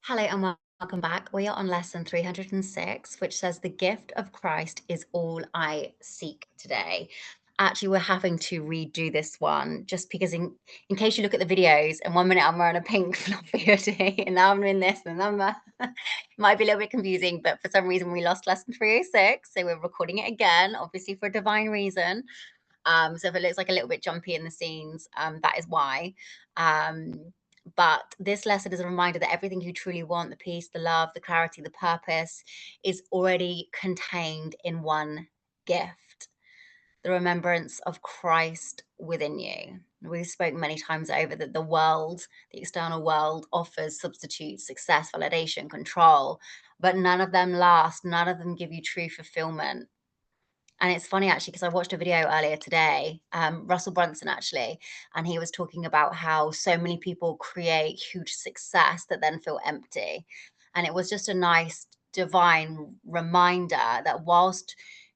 Hello and welcome back. We are on lesson 306, which says, "The gift of Christ is all I seek today." Actually, we're having to redo this one just because, in case you look at the videos, and 1 minute I'm wearing a pink fluffy hoodie, and now I'm in this, and I'm it might be a little bit confusing, but for some reason we lost lesson 306, so we're recording it again, obviously for a divine reason. So if it looks like a little bit jumpy in the scenes, that is why. But this lesson is a reminder that everything you truly want, the peace, the love, the clarity, the purpose, is already contained in one gift: the remembrance of Christ within you. We've spoken many times over that the world, the external world, offers substitutes, success, validation, control, but none of them last. None of them give you true fulfillment. And it's funny actually because I watched a video earlier today, Russell Brunson actually, and he was talking about how so many people create huge success that then feel empty. And it was just a nice divine reminder that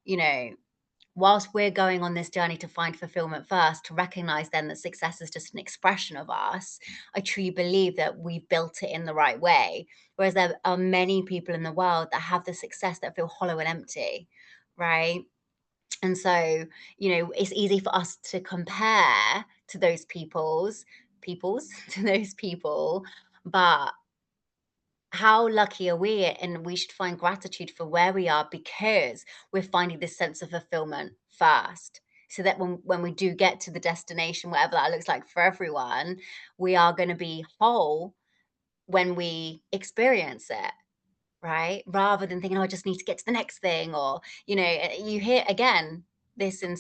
you know, whilst we're going on this journey to find fulfillment first, to recognize then that success is just an expression of us, I truly believe that we've built it in the right way. Whereas there are many people in the world that have the success that feel hollow and empty, right? And so, it's easy for us to compare to those peoples to those people, but how lucky are we? And we should find gratitude for where we are because we're finding this sense of fulfillment first. So that when we do get to the destination, whatever that looks like for everyone, we are going to be whole when we experience it. Right? Rather than thinking, "Oh, I just need to get to the next thing," or, you hear again this in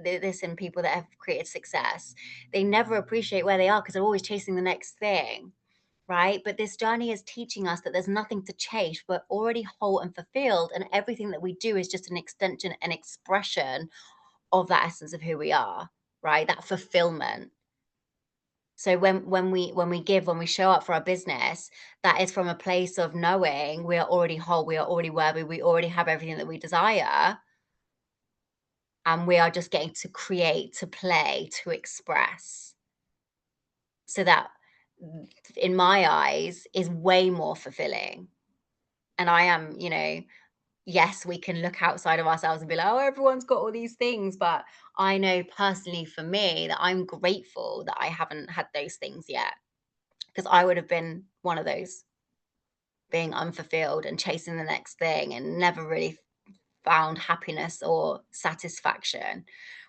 this in people that have created success. They never appreciate where they are because 'cause they're always chasing the next thing, right? But this journey is teaching us that there's nothing to chase. We're already whole and fulfilled, and everything that we do is just an extension and expression of that essence of who we are, right? That fulfillment. So when we give, when we show up for our business, that is from a place of knowing we are already whole, we are already worthy, we already have everything that we desire, and we are just getting to create, to play, to express. So that, in my eyes, is way more fulfilling. And I am, yes, we can look outside of ourselves and be like, "Oh, everyone's got all these things," but I know personally for me that I'm grateful that I haven't had those things yet, because I would have been one of those, being unfulfilled and chasing the next thing and never really found happiness or satisfaction.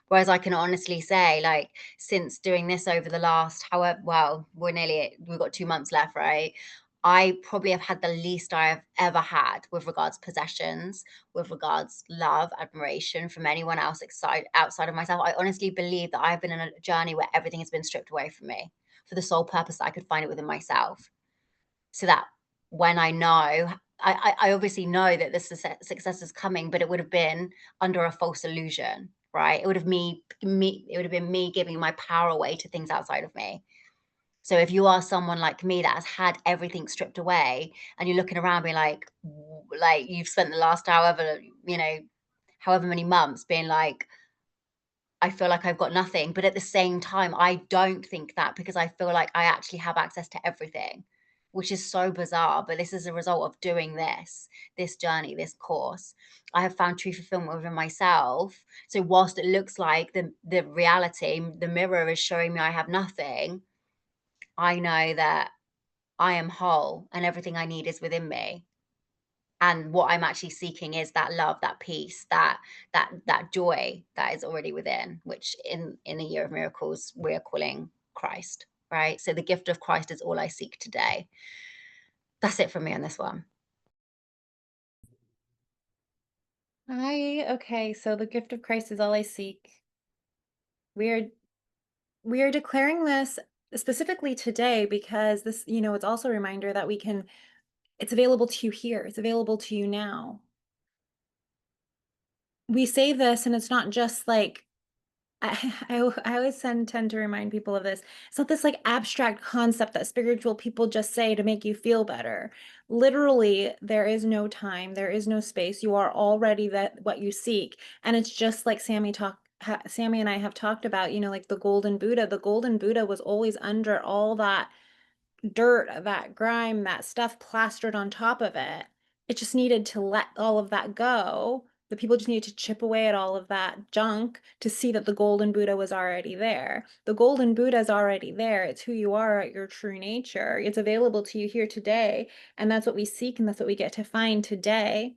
Whereas I can honestly say, like, since doing this over the last, however, well, we've got 2 months left, right? I probably have had the least I have ever had with regards possessions, with regards love, admiration from anyone else outside of myself. I honestly believe that I've been in a journey where everything has been stripped away from me for the sole purpose that I could find it within myself. So that when I know, I obviously know that this success is coming, but it would have been under a false illusion, right? It would have it would have been me giving my power away to things outside of me. So if you are someone like me that has had everything stripped away and you're looking around being like, like you've spent the last however many months being like, I feel like I've got nothing. But at the same time, I don't think that, because I feel like I actually have access to everything, which is so bizarre. But this is a result of doing this journey, this course. I have found true fulfillment within myself. So whilst it looks like the reality, the mirror is showing me I have nothing, I know that I am whole and everything I need is within me. And what I'm actually seeking is that love, that peace, that joy that is already within, which in a year of miracles we're calling Christ, right? So the gift of Christ is all I seek today. That's it from me on this one. Okay, so the gift of Christ is all I seek. We are we are declaring this specifically today because this, it's also a reminder that it's available to you here. It's available to you now. We say this and it's not just like I always tend to remind people of this. It's not this like abstract concept that spiritual people just say to make you feel better. Literally, there is no time, there is no space. You are already that what you seek. And it's just like Sammy and I have talked about, like the golden Buddha. The golden Buddha was always under all that dirt, that grime, that stuff plastered on top of it. It just needed to let all of that go. The people just needed to chip away at all of that junk to see that the golden Buddha was already there. The golden Buddha is already there. It's who you are at your true nature. It's available to you here today. And that's what we seek, and that's what we get to find today,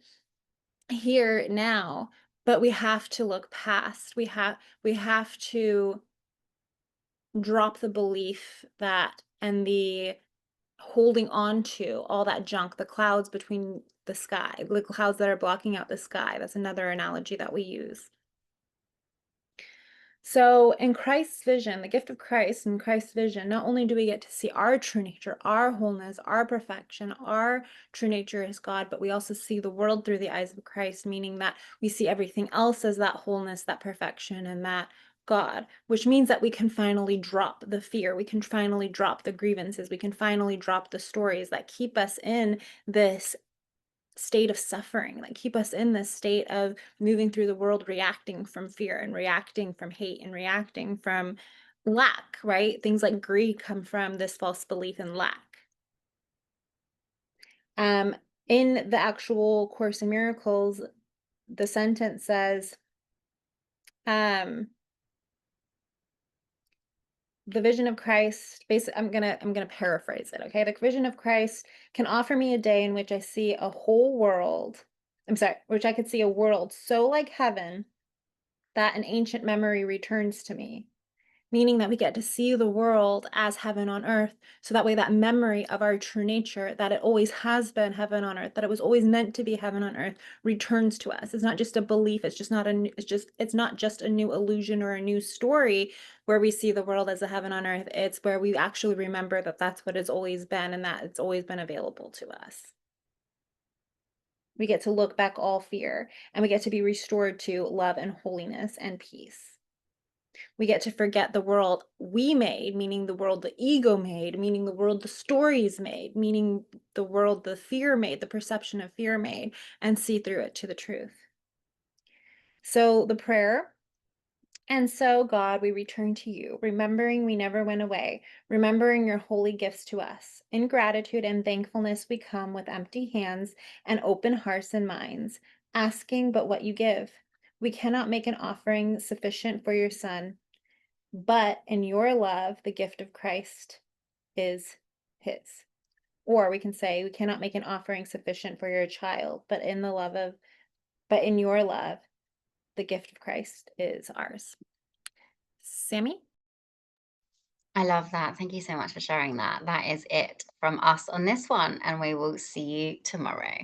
here, now. But we have to look past. We have to drop the belief that, and the holding on to all that junk, the clouds between the sky, the clouds that are blocking out the sky. That's another analogy that we use. So, in Christ's vision, the gift of Christ and Christ's vision, not only do we get to see our true nature, our wholeness, our perfection, our true nature as God, but we also see the world through the eyes of Christ, meaning that we see everything else as that wholeness, that perfection, and that God, which means that we can finally drop the fear. We can finally drop the grievances. We can finally drop the stories that keep us in this state of suffering, like keep us in this state of moving through the world reacting from fear and reacting from hate and reacting from lack, right? Things like greed come from this false belief in lack. Um, in the actual Course in Miracles, the sentence says, um, the vision of Christ, basically, I'm gonna paraphrase it, okay? The vision of Christ can offer me a day in which I see a whole world. I'm sorry, which I could see a world so like heaven that an ancient memory returns to me, meaning that we get to see the world as heaven on earth. So that way, that memory of our true nature, that it always has been heaven on earth, that it was always meant to be heaven on earth, returns to us. It's not just a belief. It's just not a. It's not just a new illusion or a new story where we see the world as a heaven on earth. It's where we actually remember that that's what it's always been, and that it's always been available to us. We get to look back all fear, and we get to be restored to love and holiness and peace. We get to forget the world we made, meaning the world the ego made, meaning the world the stories made, meaning the world the fear made, the perception of fear made, and see through it to the truth. So the prayer, and so, God, we return to you, remembering we never went away, remembering your holy gifts to us. In gratitude and thankfulness, we come with empty hands and open hearts and minds, asking but what you give. We cannot make an offering sufficient for your Son, but in your love, the gift of Christ is his. Or we can say, we cannot make an offering sufficient for your child, but in your love, the gift of Christ is ours. Sammy? I love that. Thank you so much for sharing that. That is it from us on this one, and we will see you tomorrow.